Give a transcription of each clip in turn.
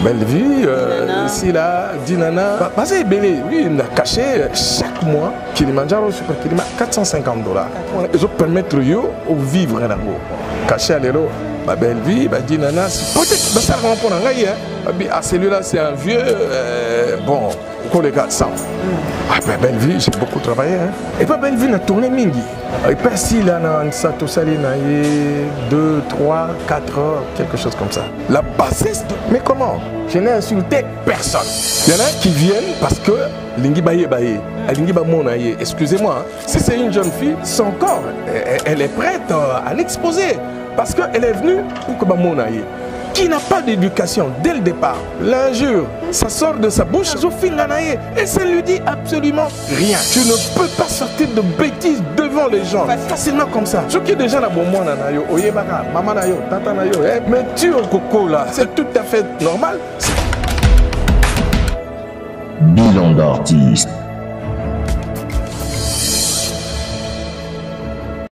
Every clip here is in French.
Belle Vie, ici là, Dinana. C'est belé, oui, on a caché chaque mois Kilimanjaro Super Kilimanjaro $450. Ils ont permettre de vivre là-bas. Caché à l'élo. Belle Vie, Dinana, peut-être que ça va pour un celui-là, c'est un vieux, bon, pour les gars, ça. Belle Vie, j'ai beaucoup travaillé. Hein. Et pas Belle Vie, on a tourné Mingi. Et pas si là, on a 2, 3, 4 heures, quelque chose comme ça. La bassiste, mais comment? Je n'ai insulté personne. Il y en a qui viennent parce que Lingi Baye Baye, Lingi Bamonaye, excusez-moi, si c'est une jeune fille, son corps, elle est prête à l'exposer. Parce qu'elle est venue pour que Bamonaye, qui n'a pas d'éducation dès le départ, l'injure, ça sort de sa bouche, et ça ne lui dit absolument rien. Tu ne peux pas sortir de bêtises devant les gens, facilement comme ça. Ce qui est déjà la bonne maman nayo, tata nayo, mais tu au coco là, c'est tout à fait normal. Bilan d'artiste.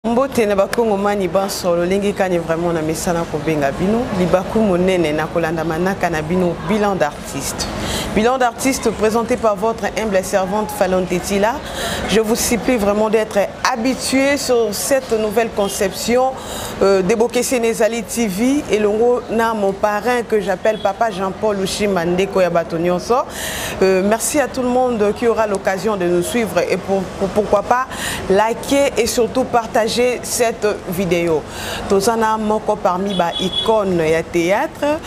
Mbote na bakongo mani bansolo lengi kanye vraiment na mesana ko benga bino libaku monene na kolanda manaka na bino bilan d'artiste. Bilan d'artiste présenté par votre humble servante Falon Tetila. Je vous supplie vraiment d'être habitué sur cette nouvelle conception de Bokesse Nezali TV et longo na mon parrain que j'appelle Papa Jean-Paul Ushimande Koyabatonionso. Merci à tout le monde qui aura l'occasion de nous suivre et pourquoi pas liker et surtout partager cette vidéo. Tozana moko parmi ba icône ya théâtre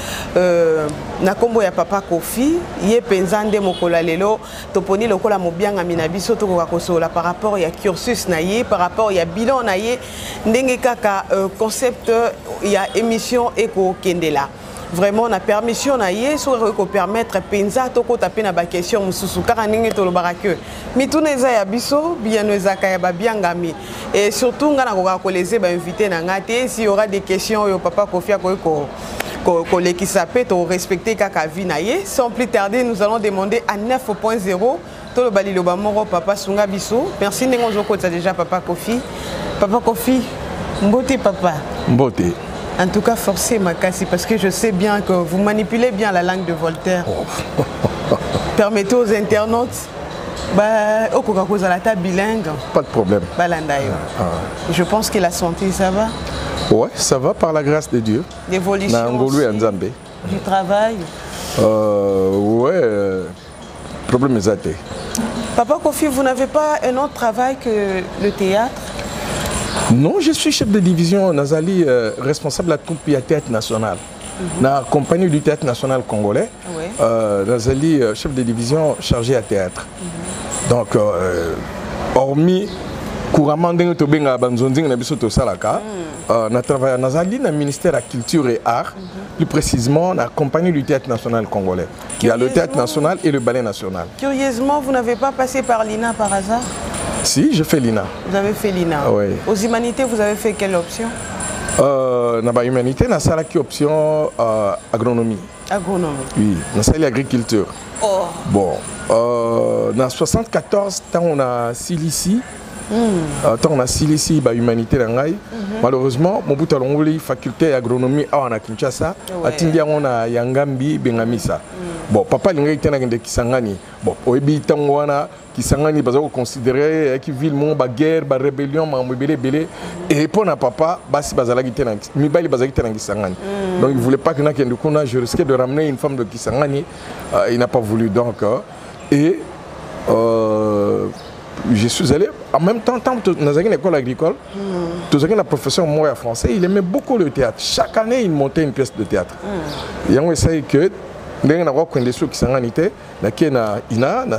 na kombo ya Papa Kofi ye penzande mokola lelo toponi lokola mobianga minabiso to ko kosola par rapport ya cursus na ye par rapport ya bilan na ye ndenge kaka concept ya émission eko kendela. Vraiment na permission na ye so ko permettre penza to ko taper na ba question mususu kaka ndenge to lobaka que mituneza ya biso bieneza ka ya ba biangami et surtout ngana ko leze ba invité na ngate si y aura des questions yo Papa Kofi ko qui s'appelle to respecter kaka vie na ye. Sans plus tarder, nous allons demander à 9.0 to le bali loba moro Papa Sunga biso. Merci ndenge ozoko ça déjà Papa Kofi. Papa Kofi, mbote papa. Mbote. En tout cas, forcez ma casse parce que je sais bien que vous manipulez bien la langue de Voltaire. Permettez aux internautes au Coca-Cola la table bilingue. Pas de problème. Balandayo. Je pense que la santé, ça va. Ouais, ça va par la grâce de Dieu. L'évolution. Du travail. Ouais, problème est athée. Papa Kofi, vous n'avez pas un autre travail que le théâtre? Non, je suis chef de division Nazali, responsable de la troupe Théâtre National. La compagnie du Théâtre National Congolais. Nazali, chef de division chargé à théâtre. Donc, hormis couramment de Tobenga Banzonzing Nabisoto Salaka, on a travaillé dans le ministère de la Culture et Arts, plus précisément la compagnie du Théâtre National Congolais. Il y a le Théâtre National et le Ballet National. Curieusement, vous n'avez pas passé par l'INA par hasard? Si, je fais l'INA. Vous avez fait l'INA. Oui. Aux humanités, vous avez fait quelle option? Dans l'humanité, on a fait option agronomie. Agronomie? Oui, on a l'agriculture. Oh. Bon, dans 74, on a Silici. Tant on a Silici, humanité malheureusement, mon bout à faculté d'agronomie à Kinshasa, à Tindia on a Yangambi, Bengamisa. Bon, papa l'ingénieur de Kisangani. Bon, au Ebitangwana, Kisangani, parce qu'on considérait que ville mon guerre, rébellion, belé et pour na papa, basi bazalaki tenang, mi bali bazalaki tenang Kisangani. Donc il voulait pas que je risquais de ramener une femme de Kisangani, il n'a pas voulu donc et je suis allé en même temps dans une école agricole, dans la profession moi français, il aimait beaucoup le théâtre. Chaque année, il montait une pièce de théâtre. Et on essaye que na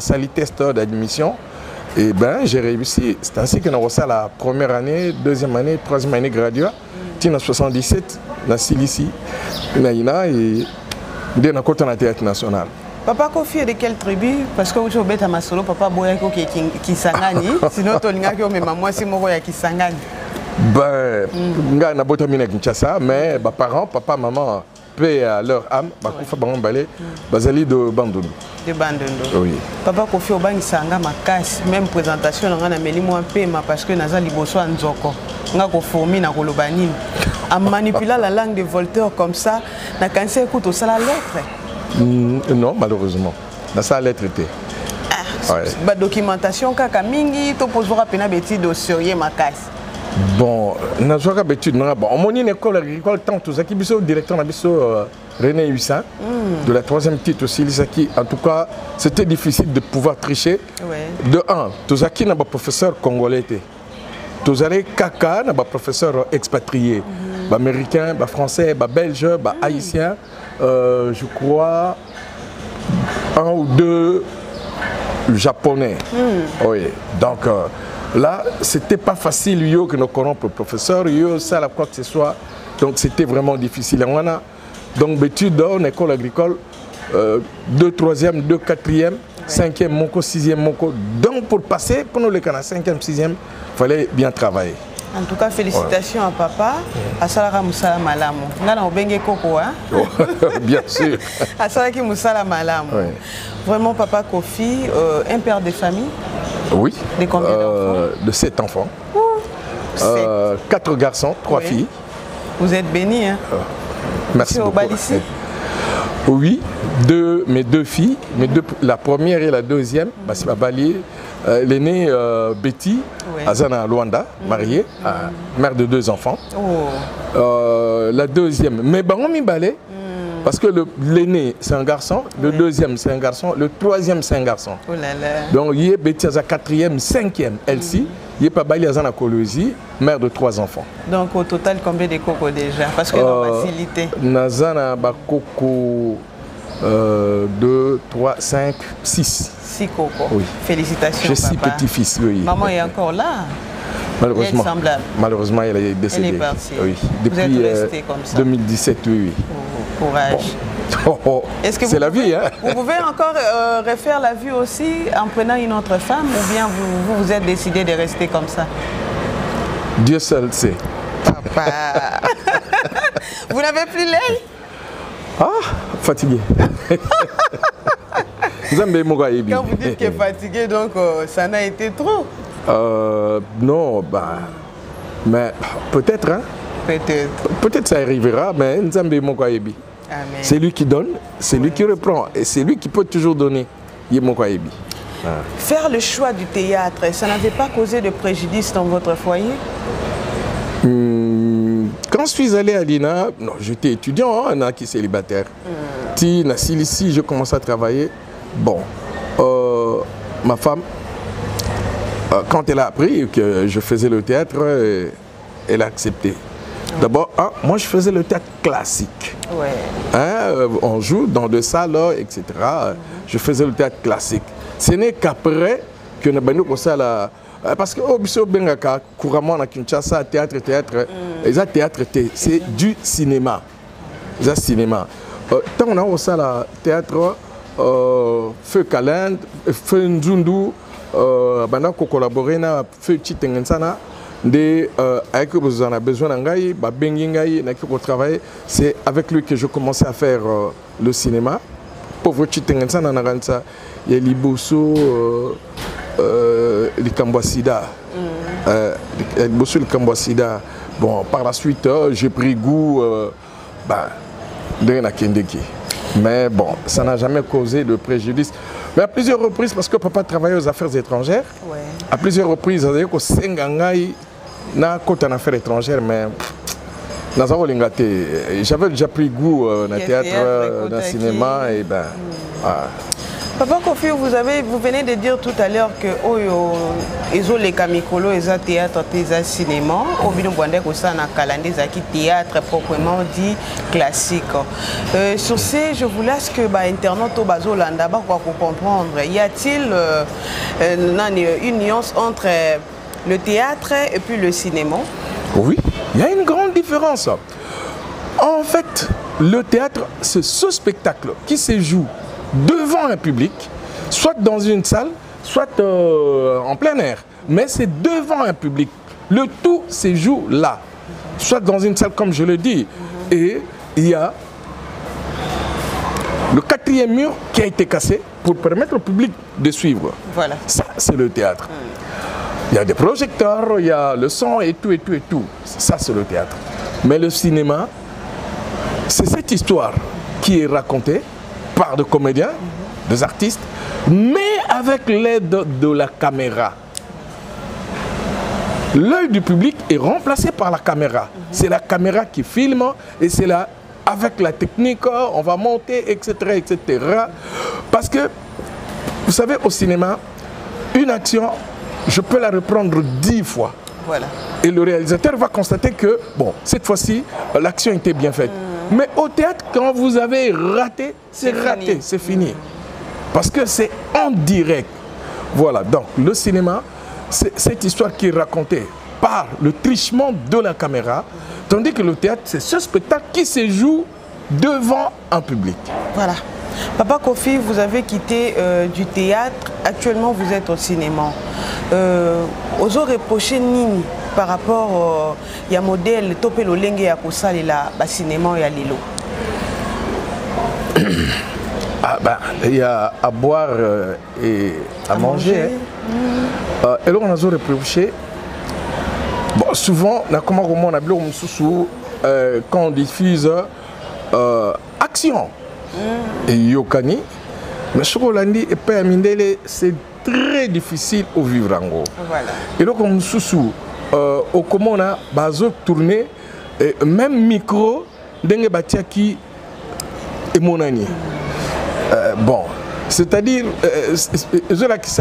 sali test d'admission et ben j'ai réussi. C'est ainsi que nous avons ça la première année, deuxième année, troisième année graduée. En 77 na Silici na ina et dès na côté na théâtre national. Papa Kofi est de quelle tribu? Parce que vous êtes à Masolo, papa Boya qui Kisangani. Sinon, tu n'as pas même moi, c'est moi qui Kisangani. Ben, nga na botamina Kinshasa, mais mes parents, papa, maman, paix à leur âme, bakufa bango balé, bazali de Bandundu. De Bandundu. Oui. Papa Kofi obangi sanga makasi, même présentation nga na meli moi pema parce que naza liboso nzoko. Nga ko fourmi na kolobani. En manipulant la langue de Voltaire comme ça, na kanse écoute au sala lettre. Non, malheureusement. Dans ça, lettre était. La documentation, kaka mingi, to posera pena beti dossier makasi. Bon, na joka betude na bon, on une école agricole tant tous qui biso directeur na biso René Hussin de la 3e titre aussi Lisaki. En tout cas, c'était difficile de pouvoir tricher. Ouais. De un, tous qui na ba professeur congolais té. Tous allez kaka na ba professeur expatrié, ba américain, ba français, ba belge, ba haïtien, je crois un ou deux japonais. Oui. Donc là, c'était pas facile yo que nous corrompre le professeur, yo ça la quoi que ce soit. Donc c'était vraiment difficile. On a donc d'études en école agricole 2 3e, 2 4e, 5e moko, 6e moko. Donc pour passer pour nous les canards 5e, 6e, fallait bien travailler. En tout cas, félicitations à papa. À Salara Moussala Malamu. Ngana obenge koko hein. Bien sûr. À Salaki Moussala Malamu. Vraiment papa Kofi, un père de famille. Oui. De combien d'enfants? De 7 enfants. 4 garçons, 3 filles. Vous êtes béni hein. Merci beaucoup. Ici. Oui, mes deux filles, la première et la deuxième, l'aînée Betty, Azana Luanda, mariée, mère de 2 enfants. La deuxième, mais Bangomi Balé, parce que l'aîné c'est un garçon, le deuxième c'est un garçon, le troisième c'est un garçon. Oh là là. Donc il y a Betty Azana 4e, 5e, elle-ci. Il y a pas Bali Azana Kolosi, mère de 3 enfants. Donc au total, combien de cocos déjà? Parce que dans facilité. Nazana Bakoko 2, 3, 5, 6. 6 cocos. Oui. Félicitations. J'ai 6 petits-fils, oui. Maman est encore là. Malheureusement. Elle est semblable. Malheureusement, elle est décédée. Elle est partie. Oui. Depuis Vous êtes resté comme ça. 2017, oui. Oh, courage. Bon. C'est la vie, hein? Vous pouvez encore refaire la vie aussi en prenant une autre femme ou bien vous êtes décidé de rester comme ça? Dieu seul sait. Papa. Vous n'avez plus l'œil? Ah, fatigué. Quand vous dites que fatigué, donc ça n'a été trop? Non, mais peut-être, hein? Peut-être. Peut-être ça arrivera, mais Nzambe Mokoyebi. C'est lui qui donne, c'est lui qui reprend, et c'est lui qui peut toujours donner. Faire le choix du théâtre, ça n'avait pas causé de préjudice dans votre foyer? Quand je suis allé à l'INA, j'étais étudiant, hein, qui est célibataire. Ici, je commençais à travailler. Bon, ma femme, quand elle a appris que je faisais le théâtre, elle a accepté. D'abord, moi je faisais le théâtre classique. Ouais. Hein, on joue dans des salles, etc. Je faisais le théâtre classique. Ce n'est qu'après que nous avons commencé à la... Parce que couramment à Kinshasa, théâtre, c'est du cinéma. C'est cinéma. Tant on a aussi la théâtre, Feu Kalend, Feu Nzundu, on a collaboré avec Feu Chitengensana. Avec vous en avez besoin travailler, c'est avec lui que je commençais à faire le cinéma. Pauvre Chitengensana, il y a Liboso, Likambwasida. Bon, par la suite, j'ai pris goût de Nakendeki. Mais bon, ça n'a jamais causé de préjudice. Mais à plusieurs reprises, parce que papa travaillait aux affaires étrangères, à plusieurs reprises, na côté en affaires étrangères, mais j'avais déjà pris goût dans le théâtre, dans le cinéma. Et Papa Kofi, vous venez de dire tout à l'heure que les kamikolo, les théâtre, les cinéma, théâtre proprement dit classique. Sur ce, je vous laisse que internaute bazolanda pour comprendre. Y a-t-il une nuance entre le théâtre et puis le cinéma? Oui, il y a une grande différence. En fait, le théâtre, c'est ce spectacle qui se joue devant un public, soit dans une salle, soit en plein air. Mais c'est devant un public. Le tout se joue là, soit dans une salle comme je le dis. Et il y a le 4e mur qui a été cassé pour permettre au public de suivre. Voilà. Ça, c'est le théâtre. Il y a des projecteurs, il y a le son et tout, et tout, et tout. Ça, c'est le théâtre. Mais le cinéma, c'est cette histoire qui est racontée par des comédiens, des artistes, mais avec l'aide de la caméra. L'œil du public est remplacé par la caméra. C'est la caméra qui filme et c'est là, avec la technique, on va monter, etc., etc. Parce que, vous savez, au cinéma, une action, je peux la reprendre 10 fois. Voilà. Et le réalisateur va constater que, bon, cette fois-ci, l'action était bien faite. Mais au théâtre, quand vous avez raté, c'est raté, c'est fini. Parce que c'est en direct. Voilà, donc le cinéma, c'est cette histoire qui est racontée par le trichement de la caméra, tandis que le théâtre, c'est ce spectacle qui se joue devant un public. Voilà. Papa Kofi, vous avez quitté du théâtre, actuellement vous êtes au cinéma. Ozo reproché nini par rapport à modèle topé lo lenge ya kosala la cinéma ya lelo? Ah ben, il y a à boire et à manger. Et là, on a reproché. Bon, souvent, on a quand on diffuse action et yokani, mais chocolandi et père mindele, c'est très difficile au vivre en gros. Voilà. Et donc, on sous au comment on a bazo tourné, même micro, dengue batia qui est mon ami. Bon, c'est-à-dire,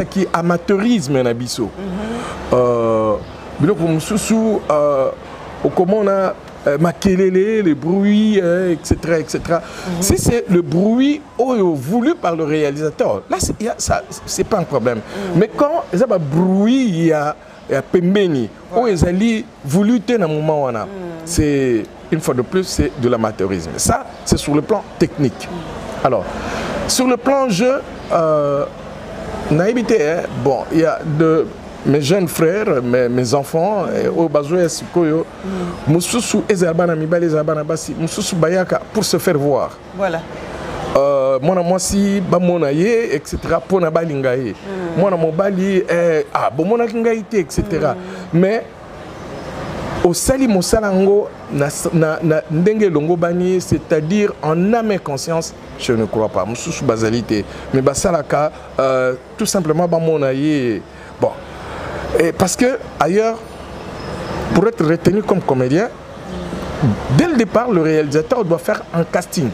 qui amateurisme en abisso. Comment on a maquillé les bruits, etc. etc. Si c'est le bruit voulu par le réalisateur, là, c'est pas un problème. Mais quand il y a un bruit, il y a pembeni, où ils ont voulu tenir un moment, c'est une fois de plus, c'est de l'amateurisme. Ça, c'est sur le plan technique. Alors, sur le plan jeu, bon, il y a mes jeunes frères, mes enfants, au Bazoé Sikoyo, Moussousou Ezabana Mibali Ezabana Bassi, Moussousou Bayaka pour se faire voir. Voilà. Moi si bamonaye etc pour na balingaye moi na mobali bomona kingaite etc mais au sali mosalango na ndenge longo bani, c'est-à-dire en âme et conscience, je ne crois pas. Moussous basalité, mais basalaka tout simplement bamonaye. Bon, et parce que ailleurs, pour être retenu comme comédien, dès le départ, le réalisateur doit faire un casting.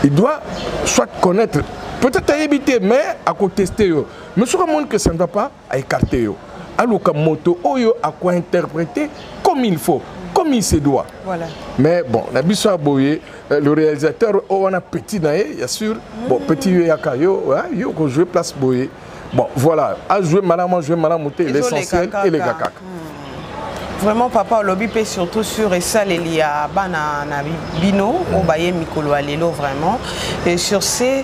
Il doit soit connaître, peut-être à éviter, mais à contester. Mais sur le monde que ça ne va pas, à écarter. Alors comme moto, à quoi interpréter comme il faut, comme il se doit. Voilà. Mais bon, la biso a boyé, le réalisateur, on a petit naïe, bien sûr. Bon, petit yakayo, yo ko jouer place boyé. Bon, voilà, à jouer madame, l'essentiel et les gakak. Vraiment, papa, le lobby peut surtout sur et ça, il y a na bino, au baye mikolo alelo vraiment. Et sur ces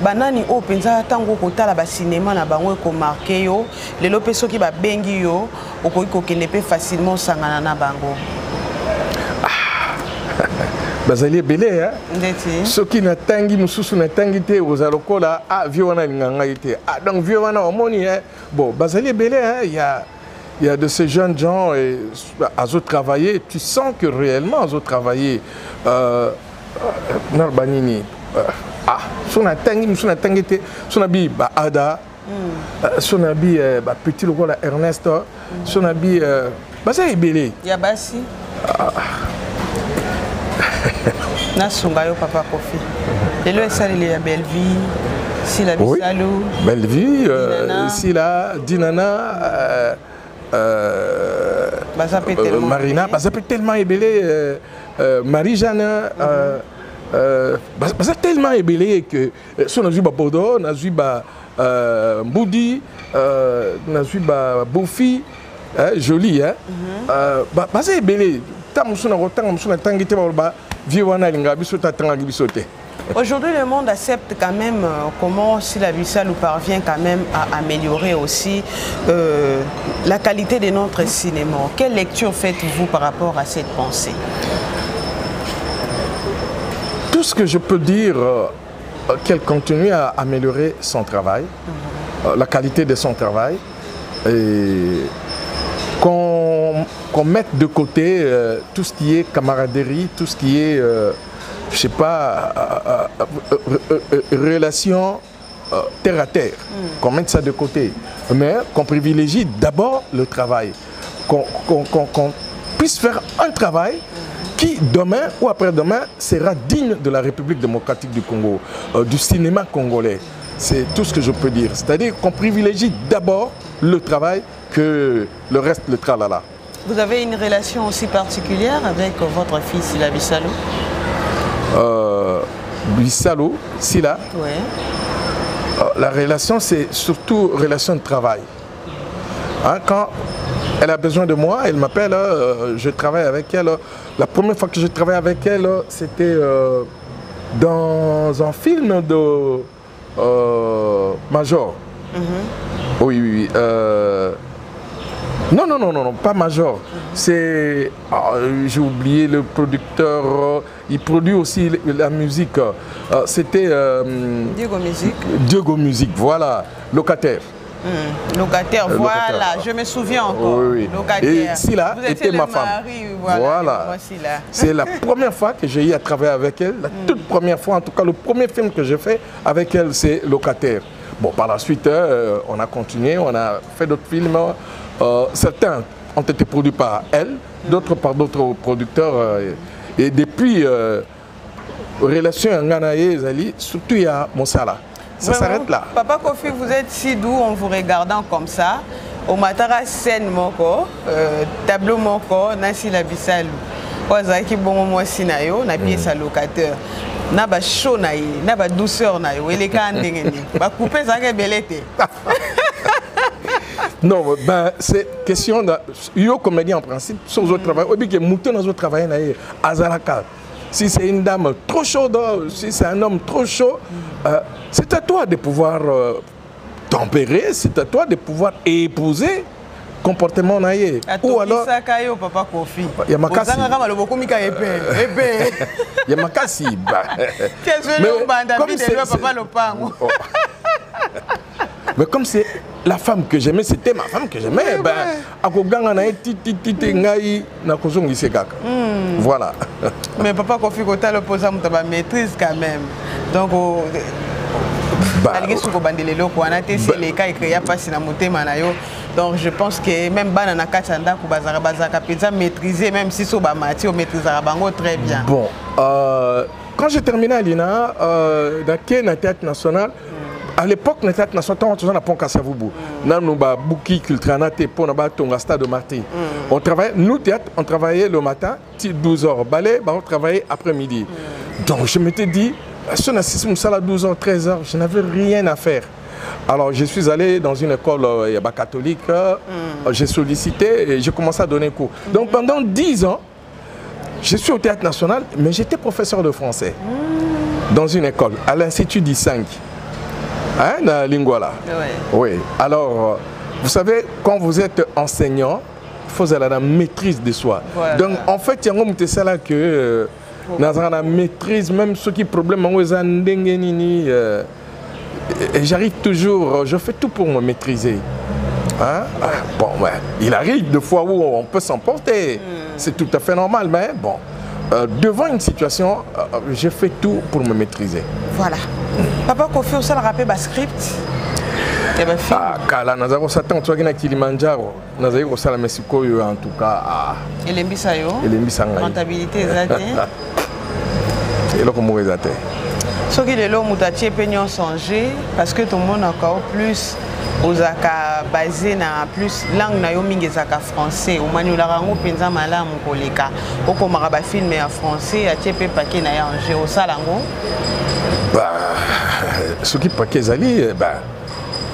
banani au penza tango kota la cinéma na bango ko marqué yo, les lopeso qui ba bengi yo, au ko qui ne peut facilement sangana na bango. Bazali belé hein. Ce qui n'a tangi mususu na tangité aux alokola viona nganga ité. Donc viona omoni hein. Bon, bazali belé hein, il y a de ces jeunes gens à travailler, tu sens que réellement à travailler Narbanini son tangité son habit Ada son habit petit logo la Ernest son habit bazali belé. Yabasi. Nasungayo papa Kofi. Et le salé à Belleville, Sila Bissalou. Belleville, Sila, Dinana, Marina, ça peut tellement ébélé, Marie-Jeanne, ça tellement ébélé que son a vu Bodo, on a vu Moudi, on a vu Bofi, joli, hein. C'est ébélé. Aujourd'hui, le monde accepte quand même comment Sila Bissalou parvient quand même à améliorer aussi la qualité de notre cinéma. Quelle lecture faites-vous par rapport à cette pensée? Tout ce que je peux dire, qu'elle continue à améliorer son travail, la qualité de son travail, et qu'on mette de côté tout ce qui est camaraderie, tout ce qui est je sais pas, relation terre à terre, qu'on mette ça de côté, mais qu'on privilégie d'abord le travail, qu'on puisse faire un travail qui demain ou après-demain sera digne de la République démocratique du Congo, du cinéma congolais. C'est tout ce que je peux dire. C'est-à-dire qu'on privilégie d'abord le travail que le reste, le tralala. Vous avez une relation aussi particulière avec votre fille Sila Bissalo? Bissalo, Sila. Ouais. La relation, c'est surtout relation de travail. Hein, quand elle a besoin de moi, elle m'appelle, je travaille avec elle. La première fois que je travaille avec elle, c'était dans un film de Major. Oui, oui, oui. Non, pas Major. C'est... j'ai oublié le producteur. Il produit aussi la musique. C'était... Diego Musique. Diego Musique, voilà. Locataire. Locataire, voilà. Locataire. Je me souviens encore. Oui, oui. Locataire. Et Sila était ma femme. Voilà. C'est la première fois que j'ai eu à travailler avec elle. La toute première fois, en tout cas, le premier film que j'ai fait avec elle, c'est Locataire. Bon, par la suite, on a continué, on a fait d'autres films. Certains ont été produits par elle, d'autres par d'autres producteurs. Et depuis, relation à Nganaye, Zali, surtout il y a Monsala. Ça s'arrête là. Papa Kofi, vous êtes si doux en vous regardant comme ça. Au matara scène moko, tableau moko, nasi la bisalu. Ozaki bon moi sinayo, na pièce à Locataire. Na ba chaud na yi, na ba douceur na yo, ele ka ndengeni. Ba couper ça que belete. Non, ben c'est question de yo comédien en principe, sur autres travail, obi que mouton dans autres travail na yi azalaka. Si c'est une dame trop chaude, si c'est un homme trop chaud, c'est à toi de pouvoir tempérer, c'est à toi de pouvoir épouser comportement naïe. Ou alors papa Kofi. Il y a makasi. Il y a makasi. Mais comme c'est la femme que j'aimais, c'était ma femme que j'aimais, voilà. Mais papa Kofi Kota le pose à maîtrise quand même. Donc donc je pense que même Banana Kachanda Kubazara Bazaka Pizza maîtriser, même si Soba Mati, on maîtrisera Bango très bien. Bon, quand j'ai terminé à l'INA, dans le théâtre national, à l'époque, le théâtre national, on a pont Kassavubu. Nous avons beaucoup culturel, on a stade de Marty. On travaillait, nous théâtre, on travaillait le matin, 12h, ballet, on travaillait après-midi. Donc je m'étais dit, si on a 12h, 13h, je n'avais rien à faire. Alors je suis allé dans une école catholique, j'ai sollicité et j'ai commencé à donner cours. Donc pendant 10 ans, je suis au théâtre national, mais j'étais professeur de français dans une école, à l'Institut d'I5, hein, dans Lingwala. Oui. Alors, vous savez, quand vous êtes enseignant, il faut avoir la maîtrise de soi. Voilà. Donc en fait, il y a ça là que dans la maîtrise, même ceux qui problèmes, et j'arrive toujours, je fais tout pour me maîtriser. Hein? Bon, ouais. Il arrive des fois où on peut s'emporter, c'est tout à fait normal, mais bon, devant une situation, je fais tout pour me maîtriser. Voilà. Papa Kofi, on s'est rappelé le script. Kala, nous avons Satan, tu as Kilimanjaro, nous avons ça la Mexico en tout cas. Et l'embisayo. Rentabilité exacte. Et là comment exacte. Ce qui est là, moutaché peignons songer parce que tout le monde encore plus aux aka basé na plus langue na yo mingi zaka français au manula rango penza malamu koleka oko maraba film en français a tiepe paquet na ya en au salango. Bah ce qui paquet zali bah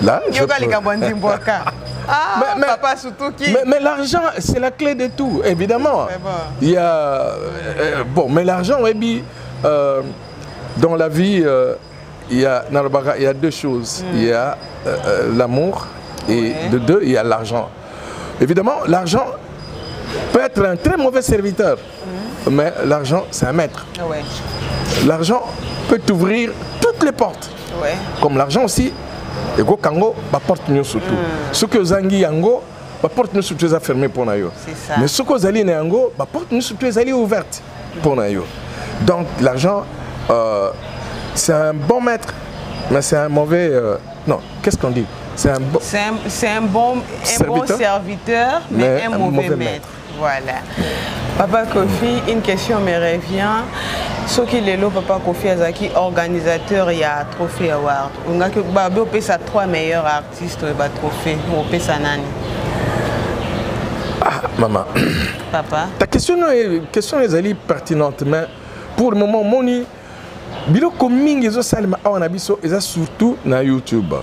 là yoga les gabandi mboka. Ah, mais, papa surtout qui. Mais l'argent, c'est la clé de tout, évidemment. Il y a bon, mais l'argent, dans la vie, il y a deux choses. Il y a l'amour et de deux, il y a l'argent. Évidemment, l'argent peut être un très mauvais serviteur, mais l'argent, c'est un maître. L'argent peut ouvrir toutes les portes. Comme l'argent aussi. Et go kango ba porte nous surtout. Ce que zangi yango ba porte nous surtout fermé pour nayo. Mais ce que zali yango ba porte nous surtout zali ouverte pour nayo. Donc l'argent, c'est un bon maître, mais c'est un mauvais... non, qu'est-ce qu'on dit? C'est un bon serviteur, mais un mauvais maître. Voilà. Papa Kofi, une question me revient. Ce qui est là, Papa Kofi Azaki, organisateur, il y a Trophée Award. On a que Babé a 3 meilleurs artistes de trophée. On a nani. Ah, maman. Papa. Ta question est pertinente, mais pour le moment, Moni, biloko mingi ezo salima awa na biso eza surtout na YouTube.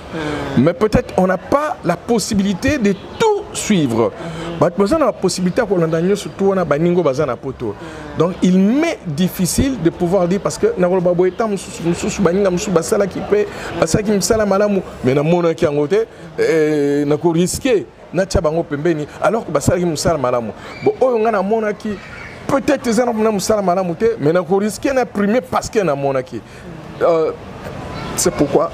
Mais peut-être on n'a pas la possibilité de tout suivre. On a la possibilité de surtout on a baningo bazana poto. Donc il m'est difficile de pouvoir dire parce que na ko babo eta mususu baninga mususu basala ki pe basala ki msala malamu mais na mona ki angote na ko risquer na tia bango pembeni alors que basala ki msala malamu. Bon oyo nga na mona ki peut-être que mais on a risqué d'imprimer parce qu'il y a un monarchie. C'est pourquoi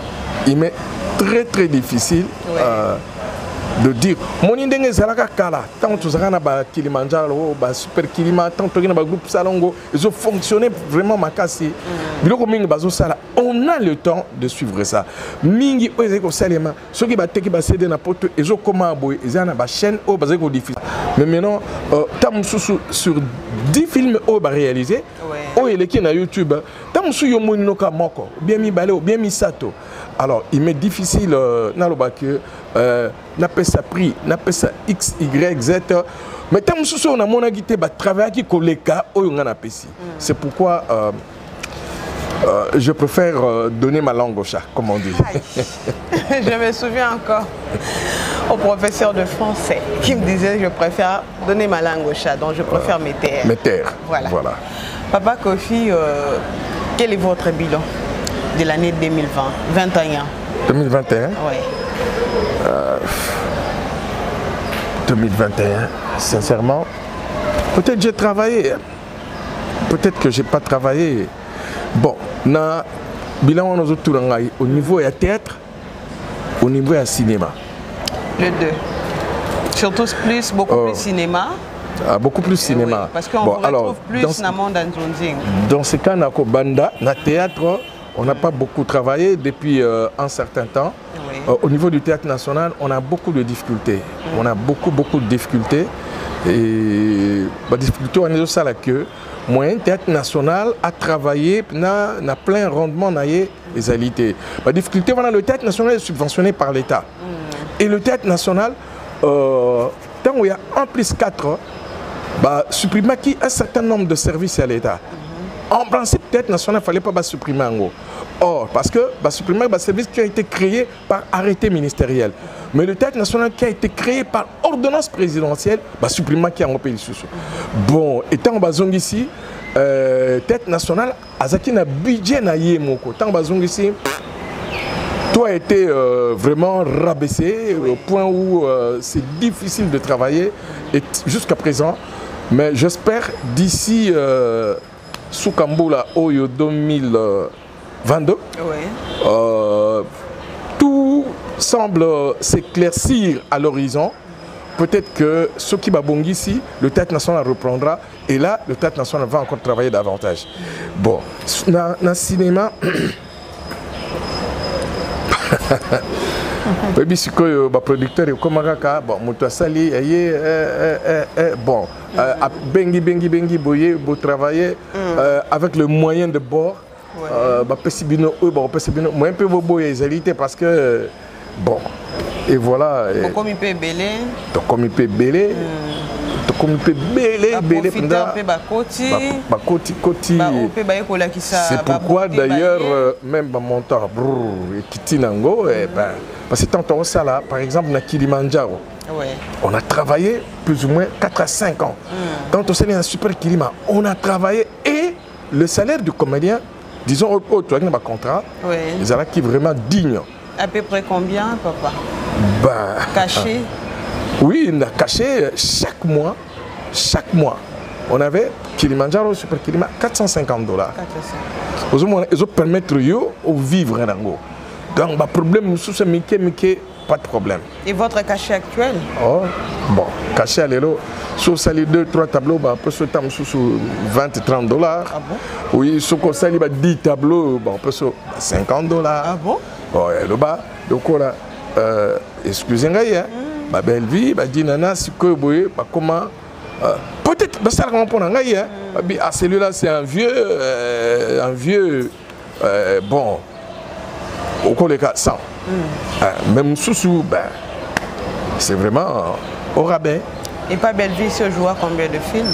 il m'est très très difficile de dire. Mon idée est kala. Tant que tu as Kilimanjaro, Super Kilima, tant que tu as groupe Salongo, ils ont fonctionné vraiment ma casse. On a le temps de suivre ça. Mingi Ozeko Salema, ceux qui battent qui basent dans n'importe ils ont comment ils ont une chaîne au Bazeko difficile. Mais maintenant, sur 10 films au réalisé, oh il est qui na YouTube, tam su yomo noka moko, bien mi balé ou bien mi sato. Alors il m'est difficile na loba que n'a pas ça prix, n'a pas ça X Y Z. Mais tam su on a mon agité ba travailler qui koleka o yongana pesi. C'est pourquoi je préfère donner ma langue au chat, comme on dit. Je me souviens encore au professeur de français qui me disait je préfère donner ma langue au chat, donc je préfère me taire. Me taire. Voilà. Papa Kofi, quel est votre bilan de l'année 2021 2021 Oui. 2021, sincèrement, peut-être j'ai travaillé, peut-être que j'ai pas travaillé. Bon, na bilan on a tout au niveau du théâtre, au niveau du cinéma. Les deux. Surtout plus, beaucoup plus cinéma. Beaucoup plus cinéma. Oui, parce qu'on vous retrouve plus dans le monde d'Anzonzing. Dans ce cas, na banda, na théâtre, on n'a pas beaucoup travaillé depuis un certain temps. Oui. Au niveau du théâtre national, on a beaucoup de difficultés. On a beaucoup de difficultés. Et la difficulté, on est ça là que moyen théâtre national a travaillé na plein rendement les alité. La difficulté, voilà, le théâtre national est subventionné par l'État. Et le théâtre national, tant qu'il y a 1+4, supprimer un certain nombre de services à l'État. En principe, le théâtre national, il ne fallait pas supprimer en gros. Or, parce que supprimer un service qui a été créé par arrêté ministériel. Mais le théâtre national qui a été créé par ordonnance présidentielle, supprimer qui a un pays sous. Bon, étant en ici, théâtre national, Azaki na budget na yemoko. Tant en ici, tout a été vraiment rabaissé au point où c'est difficile de travailler et jusqu'à présent. Mais j'espère d'ici Soukambula Oyo 2022, tout semble s'éclaircir à l'horizon. Peut-être que ce qui va bon ici, le théâtre national reprendra et là, le théâtre national va encore travailler davantage. Bon, dans le cinéma, Baby Sikoyo, producteur et Komaraka, bon, Moutouassali, bon, Bengi Boye, beau travailler avec le moyen de bord. Moi un peu beau égalité parce que bon, et voilà. Comme il peut belé. Comme il peut belé. C'est pourquoi d'ailleurs, même mon temps, parce que tant que ça là, par exemple, à Kilimanjaro, on a travaillé plus ou moins 4 à 5 ans. Quand on s'est un super Kilima, on a travaillé et le salaire du comédien, disons, au contrat, ils ont qui vraiment digne. À peu près combien, papa? Caché? Oui, on a caché chaque mois. On avait Kilimanjaro, Super Kilima, $450. Ils ont permettre de vivre. Donc, le problème, c'est que pas de problème. Et votre cachet actuel? Oh, bon, cachet à l'élo, sur ça les 2-3 tableaux, bah, on peut se mettre sur 20-30 dollars. Ah bon? Oui, sur ça les 10 tableaux, bah, on peut se 50 dollars. Ah bon? Bon, et le bas, donc là, excusez-moi, ma belle vie, bah, dit nana, si que vous voyez, bah, comment. Peut-être, bah, ça répond à Ngaïa. Ah, celui-là, c'est un vieux, bon, au cas des cas, 100. Même sous, ben, c'est vraiment au rabais. Et pas Belle Vie, se joue à combien de films?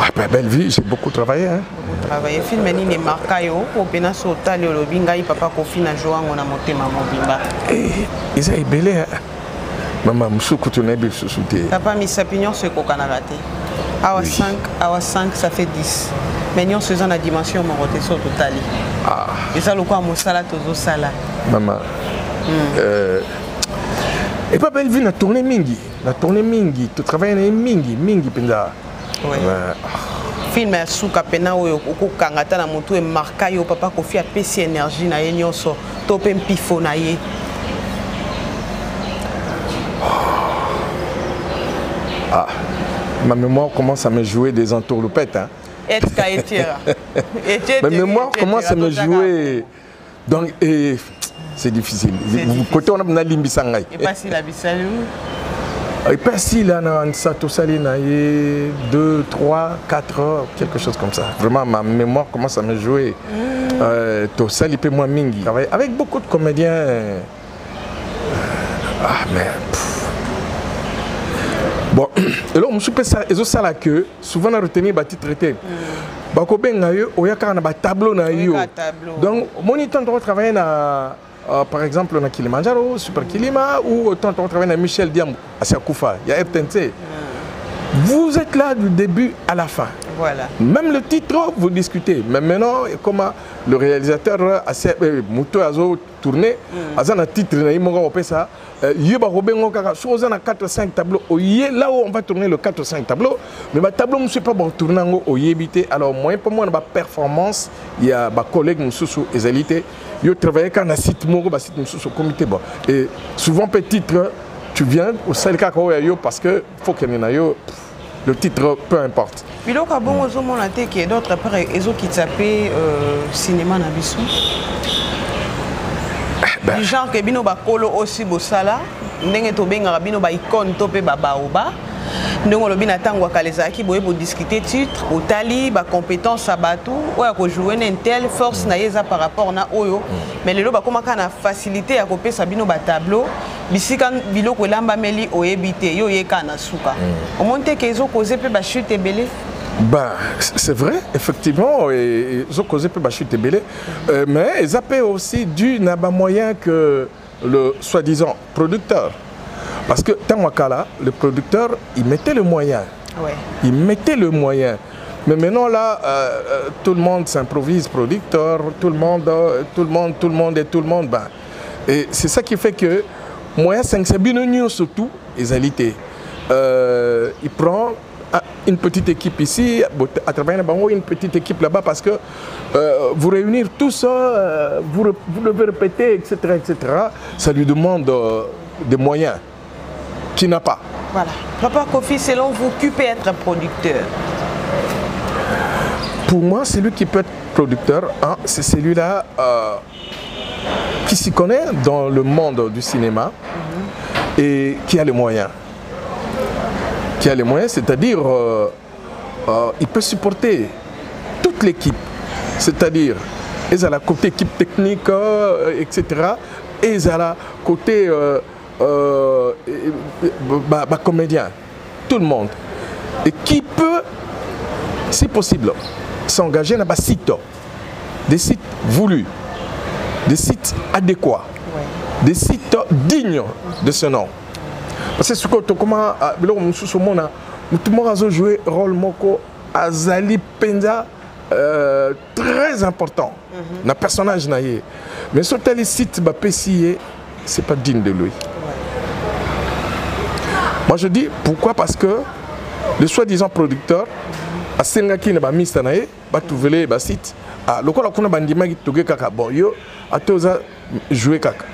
Ah, ben, Belle Vie, j'ai beaucoup travaillé. Hein. Beaucoup travaillé. Film ni marqué au pena sota le lobinga i papa kofi na joa ngona motema mobimba. Ils ont belé. Maman, moussoukou tu n'es pas sous-souté. T'as pas mis sa pignon sur Kokanarate. Awa 5, ça fait 10. Mais nous faisons la dimension moroté sur total. Ah. Et ça le quoi mosala tozo sala. Maman. Et pas Belle Vie, na tourné mingi. Na tourné mingi. Tu travailles na mingi penda. Ouais. Film à souka pena oyo okokangata na moto e marka yo papa kofi a pesi énergie na ye nyonso to pe mpifo na ye. Ah, ma mémoire commence à me jouer des entourloupettes. Hein. Ma mémoire commence à me jouer. Donc, c'est difficile. Côté on a limbisangay. Et pas si la bisalu. Et pas si là, on a tout ça, 2, 3, 4 heures, quelque chose comme ça. Vraiment, ma mémoire commence à me jouer. Tout ça, il peut moins mingi. Avec beaucoup de comédiens. Ah, mais. Bon, et là, je suis ça, et ça là que souvent on a retenu les titres traités. Bako ben ngayo, oya kana ba tableau na yo. Donc, mon temps de travailler na par exemple na Kilimanjaro, Super Kilima ou autant de travailler na Michel Diam à Siakoufa, il y a RTNC. Vous êtes là du début à la fin. Voilà. Même le titre, vous discutez. Mais maintenant, comment le réalisateur a Mouto Azo tourné, Azan a titre, il m'a ça. Yeba Robin Kaka, chose na 4-5 tableaux. Là où on va tourner le 4-5 tableaux, mais le tableau ne suis pas bon tourner au Yébité. Alors, moi, pour moi, ma performance, il y a ma collègue Moussoussou et Zalité. Ils travaillent quand on a site Moro, site Moussoussou comité. Et souvent, petit titre, tu viens au Salika parce que faut qu'il y ait le titre, peu importe. Puis là, quand on a dit d'autres après, ils ont quitté cinéma na bisu. Du genre que bino ba kolo aussi bosala, ndenge to benga bino ba icône to pe ba baoba. Ndenge lo bina tango kaleza ki boye bo discuter titre, otali ba compétence abatu, oya ko jouer n'intel force na yeza par rapport na oyo. Mais lelo ba komaka na facilité ya kopesa bino ba tableau. Bisika biloko lamba meli oyebite yo yeka na suka. Au monte que ezo causer pe ba chute belé. Ben, c'est vrai, effectivement, ils ont causé peu de chute belé, mais ils appellent aussi du n'aba moyen que le soi-disant producteur. Parce que Tamwakala, le producteur, il mettait le moyen. Ouais. Il mettait le moyen. Mais maintenant là, tout le monde s'improvise producteur, tout le monde. Ben. Et c'est ça qui fait que moyen 5 c'est surtout, ils il prend une petite équipe ici, à travers une petite équipe là-bas, parce que vous réunir tout ça, vous devez répéter, etc., ça lui demande des moyens qu'il n'a pas. Voilà. Papa Kofi, selon vous, qui peut être producteur? Pour moi, celui qui peut être producteur, hein, c'est celui-là qui s'y connaît dans le monde du cinéma et qui a les moyens. Qui a les moyens, c'est-à-dire il peut supporter toute l'équipe, c'est-à-dire ils ont la côté équipe technique, etc. Et ils ont la côté comédien, tout le monde. Et qui peut, si possible, s'engager dans des sites voulus, des sites adéquats, des sites dignes de ce nom. Parce que ce que tu commences à tout le monde a joué un rôle moko azali penza très important dans le personnage naïe. Mais sur tel site c'est pas digne de lui. Moi je dis pourquoi, parce que le soi-disant producteur a sengaki na ba mista naïe ba trouver ba site ah lokola kuna bandima ki toge kaka bon yo atoza jouer kaka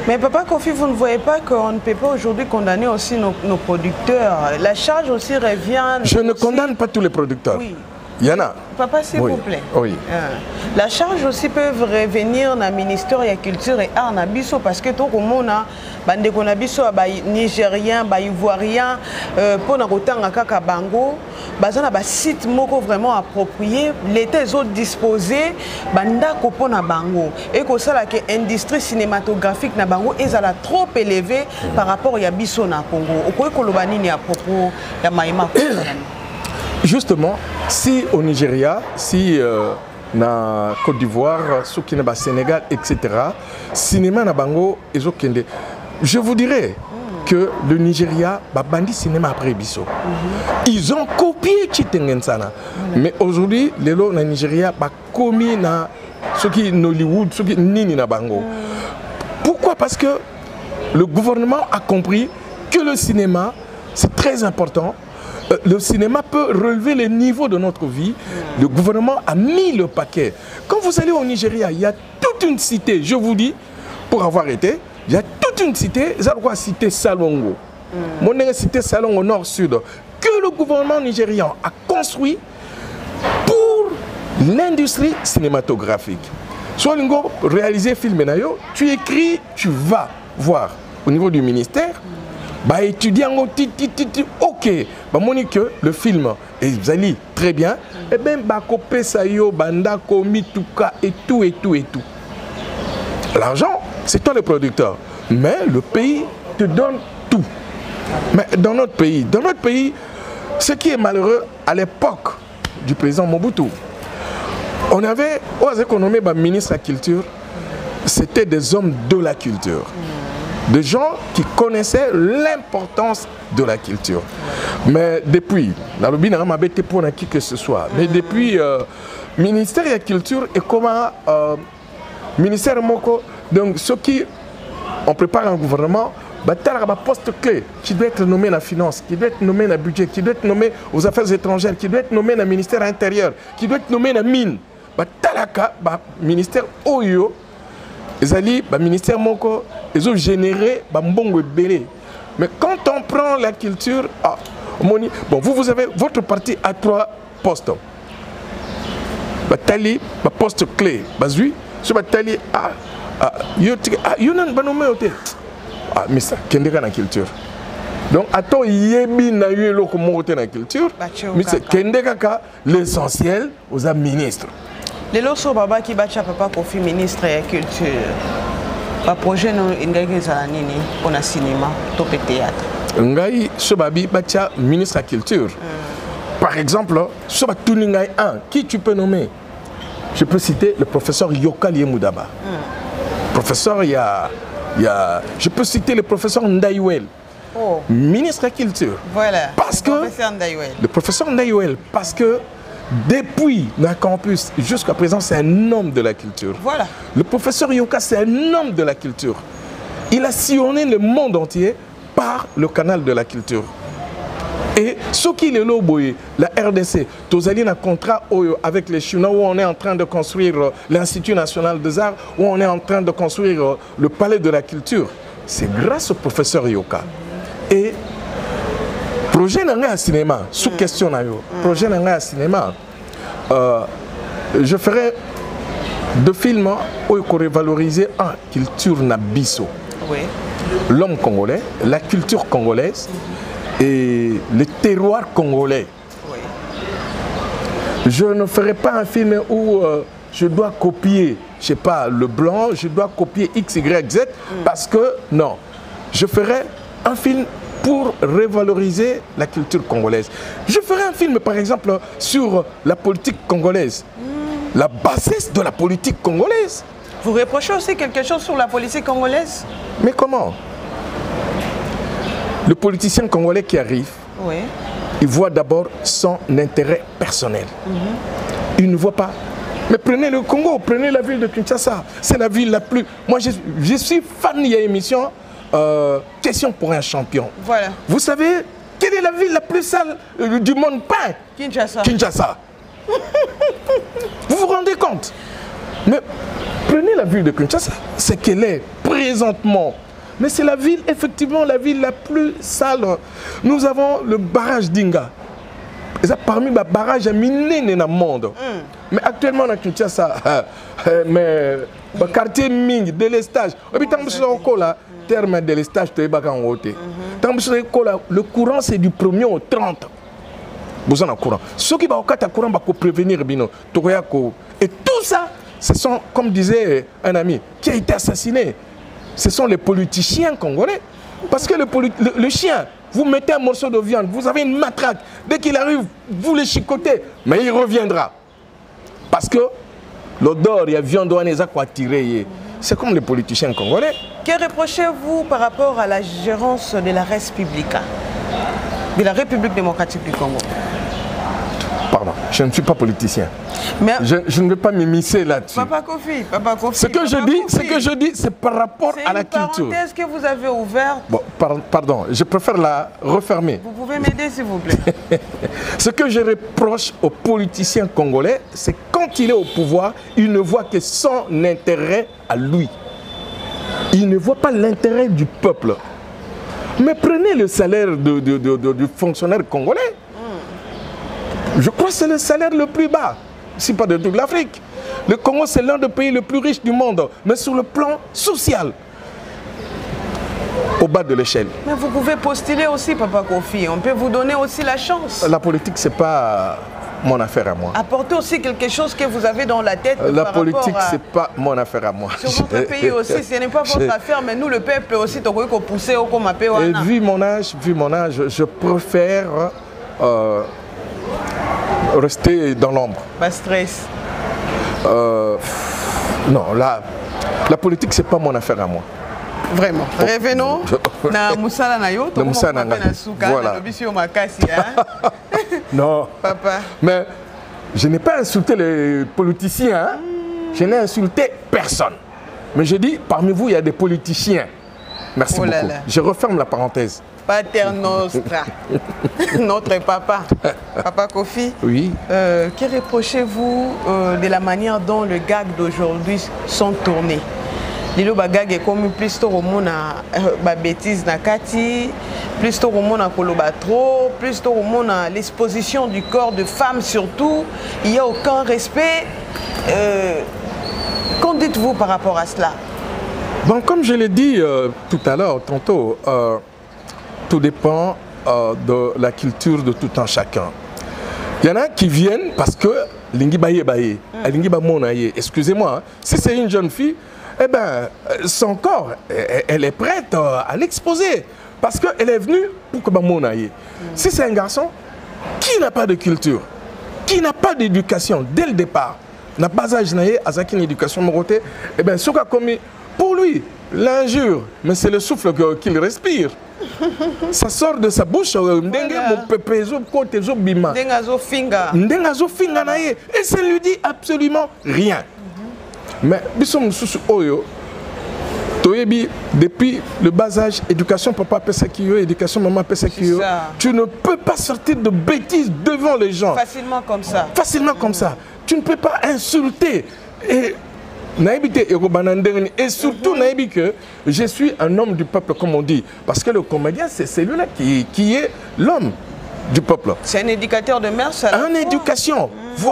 Mais Papa Kofi, vous ne voyez pas qu'on ne peut pas aujourd'hui condamner aussi nos producteurs. La charge aussi revient... Je ne condamne pas tous les producteurs. Oui. Il y en a. Papa, s'il vous plaît. Oui. La charge aussi peut revenir dans le ministère de la Culture et Art Nabiso parce que tout le monde a bandeko nabiso ba Nigérien, ba Ivoirien pour na kotanga kaka bango, bazana ba site moko vraiment approprié, l'État est disposé banda ko pona bango et que ça la que industrie cinématographique na bango ezala trop élevée par rapport ya biso na Congo. Okoy koloba nini à propos ya Maïma? Justement, si au Nigeria, si na Côte d'Ivoire, au Sénégal, etc., cinéma na bango ezokende. Je vous dirais que le Nigeria bandi cinéma après biso. Ils ont copié Chitengensana. Mais aujourd'hui, les lots na Nigeria ba commis na ce qui Nollywood, ce qui nini na bango. Pourquoi? Parce que le gouvernement a compris que le cinéma c'est très important. Le cinéma peut relever les niveaux de notre vie. Le gouvernement a mis le paquet. Quand vous allez au Nigeria, il y a toute une cité, je vous dis, pour avoir été, il y a toute une cité, la cité Salongo. Mon cité Salongo Nord-Sud, que le gouvernement nigérian a construit pour l'industrie cinématographique. Soit Lingo réaliser film, tu écris, tu vas voir au niveau du ministère. Bah étudiant ok bah moni que le film est allé très bien et ben bah copé ça yo banda komi tuka et tout l'argent c'est toi le producteur mais le pays te donne tout. Mais dans notre pays ce qui est malheureux à l'époque du président Mobutu, on avait économie bah ministre de la culture, c'était des hommes de la culture. Des gens qui connaissaient l'importance de la culture. Mais depuis, qui que ce soit, mais depuis ministère de la culture et comment ministère Moko, donc ceux qui on prépare un gouvernement, un poste clé qui doit être nommé dans la finance, qui doit être nommé dans le budget, qui doit être nommé aux affaires étrangères, qui doit être nommé dans le ministère intérieur, qui doit être nommé dans la mine. Ministère Oyo. Le ministère Moko, ils ont généré mbongo belé. Mais quand on prend la culture, bon, vous avez votre parti à 3 postes. Tali, poste clé, bazui, ce tali mais ça, kendeka na culture. Donc attends, yebi na yelo ko monter na culture, mais c'est kendeka l'essentiel aux ministres. Les loso baba qui bacha Papa Kofi ministre de la culture. Le projet no ingaki zanini pour le cinéma, top théâtre. Ngai sobabi bacha ministre de la culture. Par exemple, soba tuningai un qui tu peux nommer? Je peux citer le professeur Yoka Liemoudaba. Professeur je peux citer le professeur Ndaiwel. Ministre de la culture. Voilà. Parce que le professeur Ndaiwel parce que depuis le campus jusqu'à présent, c'est un homme de la culture. Voilà. Le professeur Yoka, c'est un homme de la culture. Il a sillonné le monde entier par le canal de la culture. Et ce qui est là, la RDC, nous avons un contrat avec les Chinois où on est en train de construire l'Institut national des arts, où on est en train de construire le palais de la culture. C'est grâce au professeur Yoka. Et projet nanga cinéma, sous question projet nanga cinéma, je ferai 2 films où il pourrait valoriser la culture nabiso, l'homme congolais, la culture congolaise et le terroir congolais. Je ne ferai pas un film où je dois copier, je sais pas, le blanc, je dois copier X, Y, Z, parce que non, je ferai un film pour revaloriser la culture congolaise. Je ferai un film, par exemple, sur la politique congolaise. La bassesse de la politique congolaise. Vous reprochez aussi quelque chose sur la politique congolaise? Mais comment? Le politicien congolais qui arrive, il voit d'abord son intérêt personnel. Il ne voit pas. Mais prenez le Congo, prenez la ville de Kinshasa. C'est la ville la plus... Moi, je suis fan de l'émission Question pour un champion. Voilà. Vous savez, quelle est la ville la plus sale du monde peint? Kinshasa. Kinshasa. Vous vous rendez compte? Mais Prenez la ville de Kinshasa, c'est qu'elle est présentement. Mais c'est la ville, effectivement, la ville la plus sale. Nous avons le barrage d'Inga. Parmi les barrages minés dans le monde. Mais actuellement, à Kinshasa, mais le quartier Ming, délestage. Terme délestage, le courant, c'est du 1er au 30. Vous avez un courant. Ceux qui ont un courant, ils prévenir. Et tout ça, ce sont, comme disait un ami, qui a été assassiné. Ce sont les politiciens congolais. Parce que le chien, vous mettez un morceau de viande, vous avez une matraque. Dès qu'il arrive, vous le chicotez. Mais il reviendra. Parce que l'odeur, il y a viande, on est tiré. C'est comme les politiciens congolais. Que reprochez-vous par rapport à la gérance de la Res Publica, de la République démocratique du Congo? Pardon, je ne suis pas politicien. Mais je ne vais pas m'immiscer là-dessus. Papa Kofi. Ce que je dis, c'est par rapport à la culture. C'est une parenthèse que vous avez ouverte. Bon, pardon, je préfère la refermer. Vous pouvez m'aider, s'il vous plaît. Ce que je reproche aux politiciens congolais, c'est quand il est au pouvoir, il ne voit que son intérêt à lui. Il ne voit pas l'intérêt du peuple. Mais prenez le salaire du fonctionnaire congolais. Je crois que c'est le salaire le plus bas, si pas de toute l'Afrique. Le Congo, c'est l'un des pays les plus riches du monde, mais sur le plan social, au bas de l'échelle. Mais vous pouvez postuler aussi, Papa Kofi. On peut vous donner aussi la chance. La politique, ce n'est pas mon affaire à moi. Apportez aussi quelque chose que vous avez dans la tête. La politique, ce n'est pas mon affaire à moi. Sur votre pays aussi, ce n'est pas votre affaire, mais nous, le peuple aussi, on peut pousser au comme Et vu mon âge, je préfère rester dans l'ombre. Pas stress. Non, la politique, ce n'est pas mon affaire à moi. Vraiment. Revenons na Moussala Nayo. Voilà. Non. Papa. Mais je n'ai pas insulté les politiciens. Hein? Je n'ai insulté personne. Mais je dis, parmi vous, il y a des politiciens. Merci beaucoup. Je referme la parenthèse. Pater Nostra, notre papa, Papa Kofi. Oui. Que reprochez-vous de la manière dont les gags d'aujourd'hui sont tournés? Les gags est comme plus tôt au monde à bêtise nakati, plus tôt au monde à kolobatro, plus tôt au monde à l'exposition du corps de femmes surtout. Il n'y a aucun respect. Qu'en dites-vous par rapport à cela? Bon, comme je l'ai dit tout à l'heure, tantôt, tout dépend de la culture de tout un chacun. Il y en a qui viennent parce que lingi baye baye, lingi ba monaye. Excusez-moi, hein, si c'est une jeune fille, eh ben, son corps, elle est prête à l'exposer parce qu'elle est venue pour que ba monaye. Si c'est un garçon qui n'a pas de culture, qui n'a pas d'éducation dès le départ, n'a pas âge naye, azaki une éducation moroté, eh ben, ce qu'a commis pour lui, l'injure, mais c'est le souffle qu'il respire. Ça sort de sa bouche, et ça ne lui dit absolument rien. Mais depuis le bas âge, éducation papa Pesakio, éducation maman Pesakio, tu ne peux pas sortir de bêtises devant les gens. Facilement comme ça. Facilement comme ça. Tu ne peux pas insulter. Et surtout, que je suis un homme du peuple, comme on dit. Parce que le comédien, c'est celui-là qui est l'homme du peuple. C'est un éducateur de masse. Un éducation,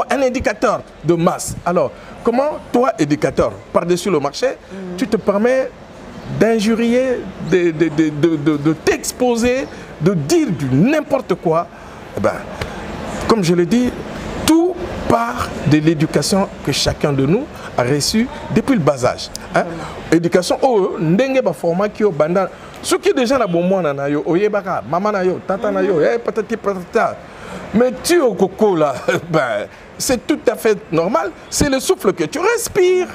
un éducateur de masse. Alors, comment toi, éducateur, par-dessus le marché, tu te permets d'injurier, de t'exposer, de dire du n'importe quoi? Eh ben, comme je l'ai dit, tout part de l'éducation que chacun de nous a reçue depuis le bas âge. Hein? Éducation, ndenge ba format qui au banda. Ce qui est déjà la bon moi na yo, oyebaka, maman na yo, tata na yo, patati patata. Mais tu au coco là, ben c'est tout à fait normal, c'est le souffle que tu respires.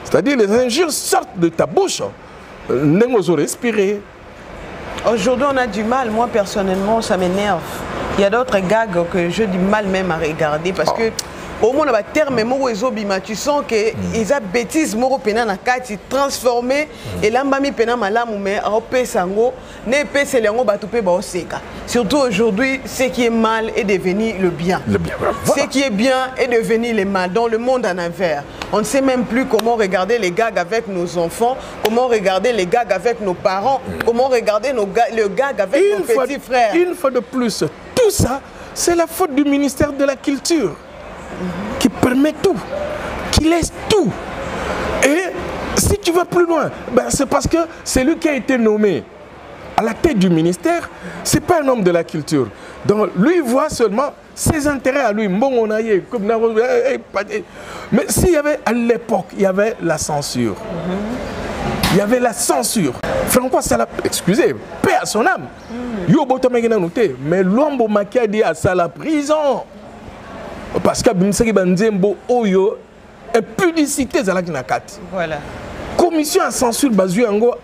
C'est-à-dire les injures sortent de ta bouche. Ndenge ozo respirer. Aujourd'hui, on a du mal. Moi, personnellement, ça m'énerve. Il y a d'autres gags que j'ai du mal même à regarder parce que au moins le terme moko ezobima tu sens que ils a bêtise moko pena na kati transformé et lambami pena malamu mais au pesango ne pese lengo batu pe ba oseka. Surtout aujourd'hui, ce qui est mal est devenu le bien. Le bien. Voilà. Ce qui est bien est devenu le mal dans le monde en envers. On ne sait même plus comment regarder les gags avec nos enfants, comment regarder les gags avec nos parents, comment regarder le gag avec nos petits frères. Une fois de plus, tout ça, c'est la faute du ministère de la Culture qui permet tout, qui laisse tout. Et si tu vas plus loin, ben c'est parce que c'est lui qui a été nommé à la tête du ministère, ce n'est pas un homme de la culture. Donc lui voit seulement ses intérêts à lui. Mais s'il y avait à l'époque, il y avait la censure. Il y avait la censure. Franchement, ça l'a... Excusez, paix à son âme. Mais l'homme qui a dit à ça la prison. Parce que impudicité, c'est là qu'il y a 4. Voilà. Commission à censure, Bazuango,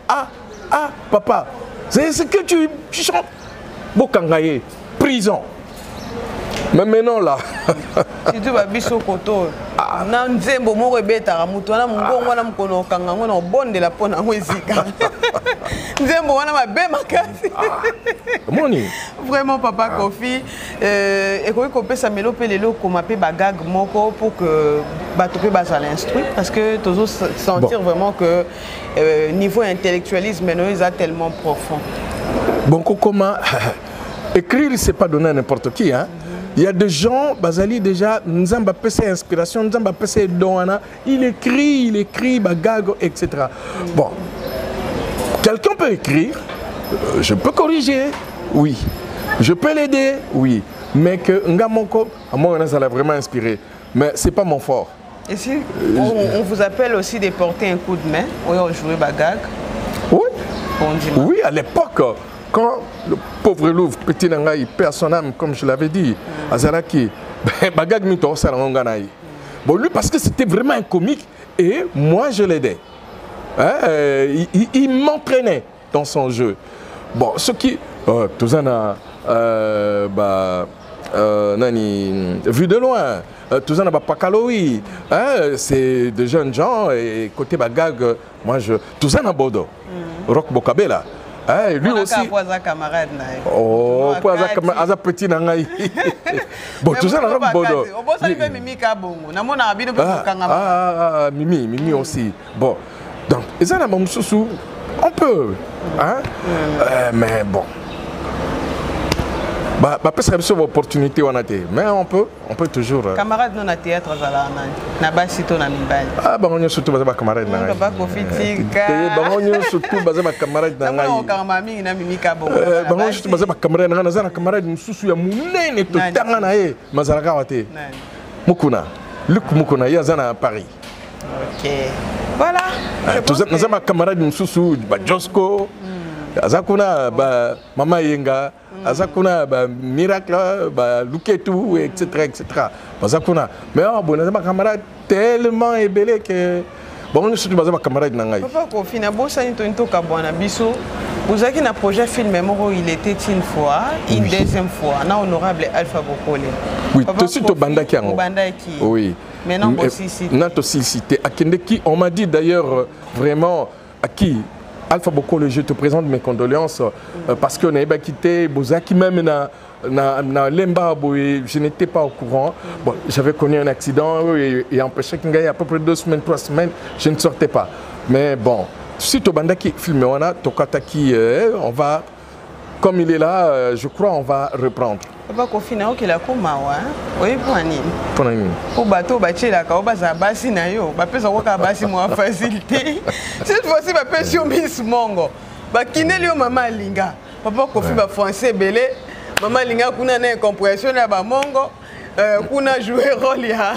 papa. C'est ce que tu chantes. Bokangaye, prison. Mais maintenant là. Si tu vas biso koto. Nanzembo mo rebeta mutu wana mungongo wana mkono kanga ngona bonde la pona ngwezika. Nzembo wana mabe makasi. Moni. Vraiment papa Kofi et ko pesa melo pe lelo ko mape bagag moko pour que bato pe basa l'instruire parce que toujours sentir vraiment que niveau intellectualisme maintenant ils a tellement profond. Bon comment écrire c'est pas donner à n'importe qui hein. Il y a des gens, Bazali déjà, nous avons passé inspiration, nous avons passé Doana, il écrit, bagag, etc. Bon, quelqu'un peut écrire, je peux corriger, oui. Je peux l'aider, oui. Mais que Ngamoko, à moi, ça l'a vraiment inspiré. Mais ce n'est pas mon fort. Et si on vous appelle aussi de porter un coup de main, oui, on joue bagag. Oui. Oui, à l'époque. Quand le pauvre Louvre, petit Nangaï, perd son âme, comme je l'avais dit, Azaraki, Bagag Mito, Saranganaï. Bon, lui, parce que c'était vraiment un comique, et moi, je l'aidais. Hein, il m'entraînait dans son jeu. Bon, ce qui. Tout ça, Nani, vu de loin, tout ça, Pakaloui, c'est de jeunes gens, et côté Bagag, moi, tout ça, Bodo, Rock Bokabela. Ah, lui aussi. Camarade. Oh, pour un petit nangaï. Bon, tout ça, on a bodo. Mimi aussi. Bon, donc, ils ont un sous, on peut, hein? Mais bon. Bah, peut-être sur l'opportunité on a été, mais on peut toujours. Camarade non à théâtre na basito na mibali. Ah bah on est surtout basé camarade na. Papa Kofitika. Bah on est surtout basé camarade na. Na on kamami na mimika bon. Bah on est surtout basé camarade na na camarade mususu ya munene to tanga na ye mazalaka wate. Mukuna. Luc Mukuna ya zana à Paris. OK. Voilà. Tous ça ma camarade mususu ba Josco. Azakuna ba Mama Yenga. Azakuna ba Miracle ba Luketu etc. Azakuna mais bon ma camarade tellement ébélé que bon on surtout ma camarade nangai. Papa Kofi na bossa ni to kabwana biso. Vous avez un projet film il était une fois, une deuxième fois, na honorable Alpha Bokole. Oui, tout suite au Bandaki. Oui. Maintenant aussi cité. Not aussi cité Akendeki, on m'a dit d'ailleurs vraiment à qui Alpha Bokole, je te présente mes condoléances parce qu'on a quitté Bozaki même na Lemba, je n'étais pas au courant. Bon, j'avais connu un accident et empêché qu'il y ait à peu près 2 semaines, 3 semaines, je ne sortais pas. Mais bon, si tu as filmé, on va, comme il est là, je crois on va reprendre. Papa Kofina qui la komawa oui pour nini pour nini pour bateau bachela ka obaza basi na yo ba pesa ko ka basi mo facilité cette fois-ci ba pesa Miss Mongo ba kineli yo mama linga papa Kofi ba français belé mama linga kuna na compréhension na ba Mongo kuna jouer rôle ya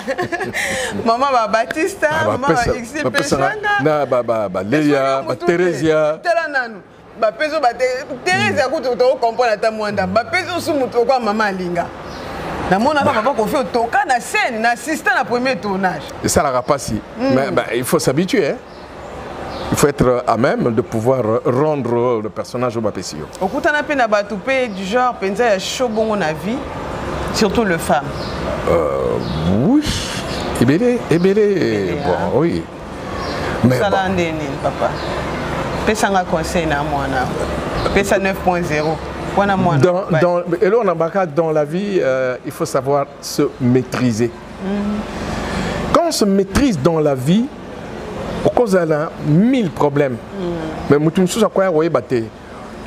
mama ba Batista mama Xil Pesanga na ba Leia ba Teresia tela nanu ba peso ba Thérèse ya kuto to comprendre ta mwanda ba peso su muto kwa mama linga na mona papa Kofi toka na scène na assistant na premier tournage et ça la pas si mais il faut s'habituer hein? Il faut être à même de pouvoir rendre le personnage au Bapesio. Okutana pe na batu pe du genre penza ya show bongo na vie surtout le femme. Oui. Ebélé, bon, oui. Mais ça l'a ndeni, papa. Pesa nga conseil na mwana. Pesa 9.0. Dans la vie, il faut savoir se maîtriser. Quand on se maîtrise dans la vie, au cause de 1000 problèmes. Mais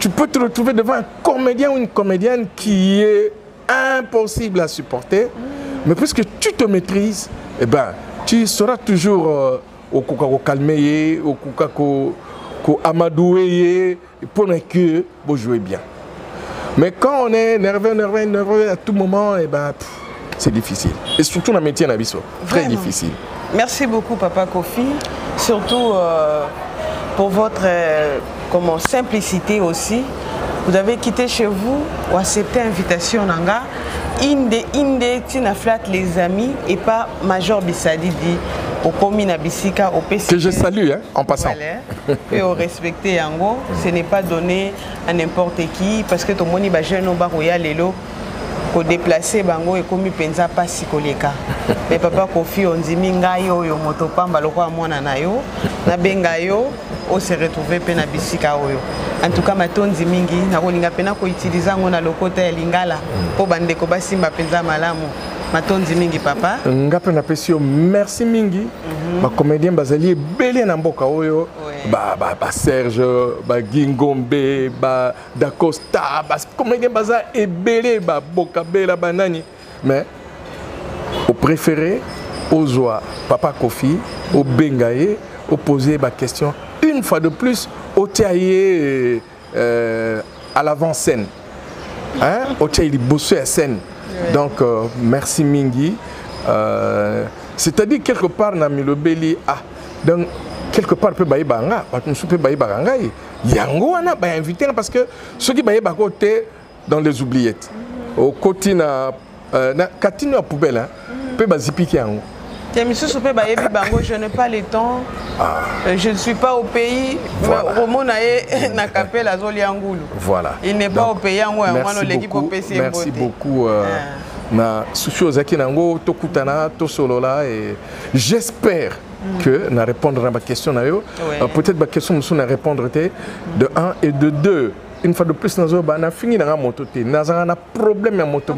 tu peux te retrouver devant un comédien ou une comédienne qui est impossible à supporter. Mais puisque tu te maîtrises, eh ben, tu seras toujours au calmer, au amadouer, pour que vous jouez bien. Mais quand on est nerveux à tout moment, eh ben, c'est difficile. Et surtout dans le métier Nabiso, très difficile. Merci beaucoup, Papa Kofi. Surtout pour votre simplicité aussi. Vous avez quitté chez vous ou accepté l'invitation Nanga. Inde, Tina Flat, les amis, et pas Major Bissadi dit au Komina Bissika, au PC. Que je salue, hein, en passant. Voilà. Et au respecter Yango, ce n'est pas donné à n'importe qui, parce que tout le monde est jeune, on va lelo, pour déplacer Bango et comme il pensa pas si koleka. Mais Papa Kofi, on dit mingayo yo motopamba loko amona na yo, na bengayo, on se retrouver pena Bissika oyo. En tout cas, matonzi mingi na kolinga pena ko utiliser ngona lokota ya lingala po bandeko basimba penza malamu. Matonzi mingi papa. Ngape na pesio merci mingi. Ba comédien bazali belé na mboka oyo. Ba Serge, ba Gingombe, ba Da Costa, ba comédien baza ebelé ba boka bela banani. Mais au préféré au joie Papa Kofi, au bengaye, au poser ba question une fois de plus au taillé à l'avant-scène. Hein? Au taillé bosser à scène. Donc, merci Mingi. C'est-à-dire, quelque part, Nami le Beli, donc, quelque part, peut bailler banga, parce que bailler banga, yango ana ba invité parce que ceux qui bailler côté dans les oubliettes. Au côté na katino à poubelle, hein, peut bazipi qui yango. Je n'ai pas le temps, je ne suis pas au pays. Voilà. Voilà. Il n'est pas au pays. Merci beaucoup. Na Sushozaki Nango, Tokutana, Tosolola, et j'espère que na répondre à ma question. Peut-être ma question nous répondre de 1 et de 2. Une fois de plus, nous avons fini dans la moto. Nous avons un problème à moto.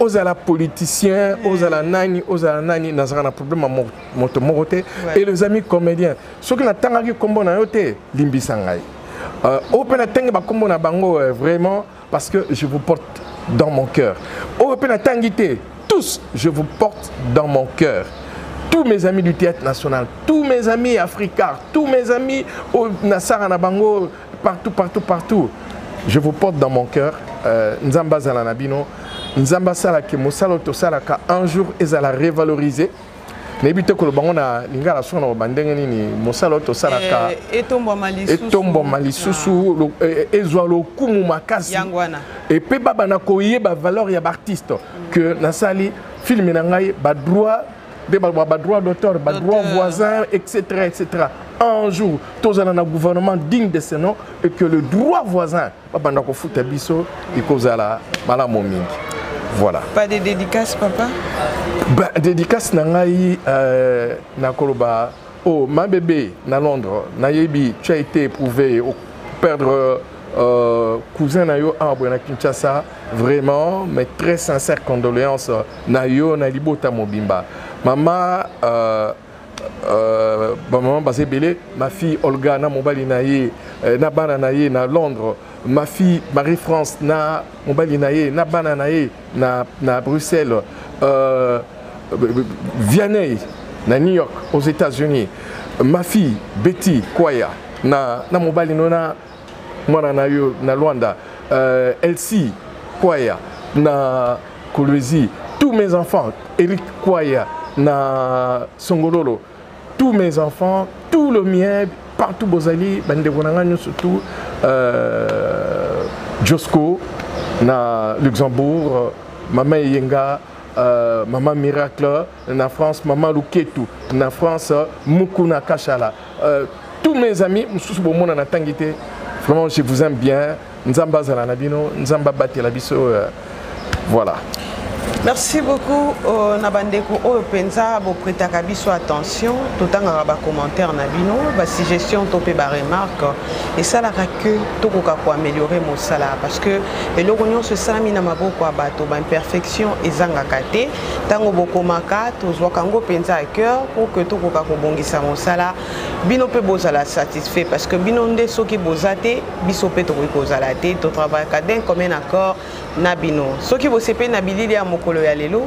Aux ala politiciens, aux ala nani, nous avons un problème à moto. Et les amis comédiens, ceux qui n'attendent pas comme on a été, limbi sangay. Open attend comme on a bango vraiment parce que je vous porte dans mon cœur. Open attendite, tous, je vous porte dans mon cœur. Tous mes amis du théâtre national, tous mes amis africains, tous mes amis au Nassar Anabango, partout. Je vous porte dans mon cœur. Nzamba Zalanabino, Nzamba Salake, Moussaloto Salaka, un jour, ils allaient révaloriser. N'ébite que le bango na lingala son au bandengeni ni Moussaloto Salaka. Et tombo malisusu, et zoalo kumu makasi. Et pe baba na koye ba valeur ya artiste que Nassali film nangai ba droit. Des droits d'auteur, des droits voisins, etc., etc. Un jour, tous dans un gouvernement digne de ce nom et que le droit voisin, voilà. Pas de dédicace, papa? Dédicace, oh, ma bébé, na Londres, Nayebi, tu as été éprouvé, perdre cousin Nayo à Kinshasa, vraiment, mes très sincères condoléances, Nayo, Nalibota Mobimba. Maman, maman Bazébélé, ma fille Olga, na Mobali Naye, na Bana Naye, na Londres, ma fille Marie-France, na Mobali Naye, na Bana Naye, na Bruxelles, Vianney, na New York, aux États-Unis, ma fille Betty Kwaya, na Mobali Nona, Mwana Nayo, na Luanda, Elsie Kwaya, na Kolwezi, tous mes enfants, Eric Kwaya, na Songololo, tous mes enfants, tout le mien, partout Bozali, Bandevonangano surtout, Josco, na Luxembourg, Maman Yenga, Maman Miracle, na France, Maman Luketu, na France, Mukuna Kachala. Tous mes amis, vraiment je vous aime bien, Nzamba Zalanabino, Nzamba Bati Labiso, voilà. Merci beaucoup Nabandeko Openza pour prêter attention tout le temps à commentaire na bino ba suggestion topé ba remarque et ça la que tout pour améliorer mon salaire parce que et le gagnon se salami na maboko bato ba imperfection ezanga kate tango bokomaka tozwa kango penza à cœur pour que tout ko bongisa mon salaire bino pe bozala satisfait parce que bino nde soki bozate biso pe to ko zala te to travail cadin comme un accord na bino soki bosepe na bilili ya mokolo ya lelo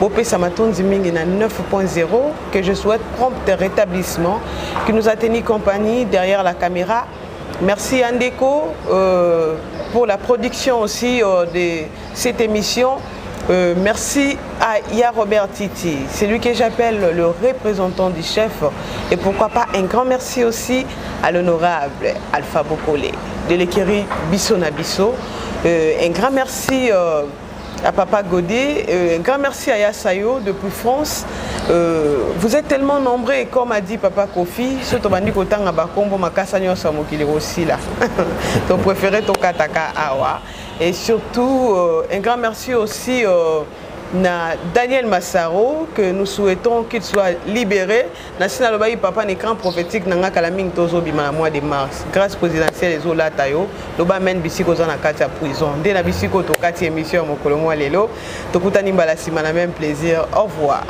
bopesa matondi mingi na 9.0 que je souhaite prompt rétablissement qui nous a tenu compagnie derrière la caméra. Merci Andeko pour la production aussi de cette émission. Merci à Ya Robert Titi, c'est lui que j'appelle le représentant du chef, et pourquoi pas un grand merci aussi à l'honorable Alpha Bokole de l'écurie Bisso na Bisso. Un grand merci à Papa Godé, un grand merci à Yasayo depuis France. Vous êtes tellement nombreux et comme a dit Papa Kofi, surtout bandi kotang abakombo makasa nyosa mokili aussi là. Ton préféré ton kataka awa. Et surtout un grand merci aussi na Daniel Massaro que nous souhaitons qu'il soit libéré. National Lobaï Papa l'écran prophétique nanga kalaming tozo bima mois de mars. Grâce présidentielle les ola tayo, loba men bisiko za na kati ya prison. Dès na bisiko to kati émission mokolo mo lelo, to kutani mbala sima na même plaisir. Au revoir.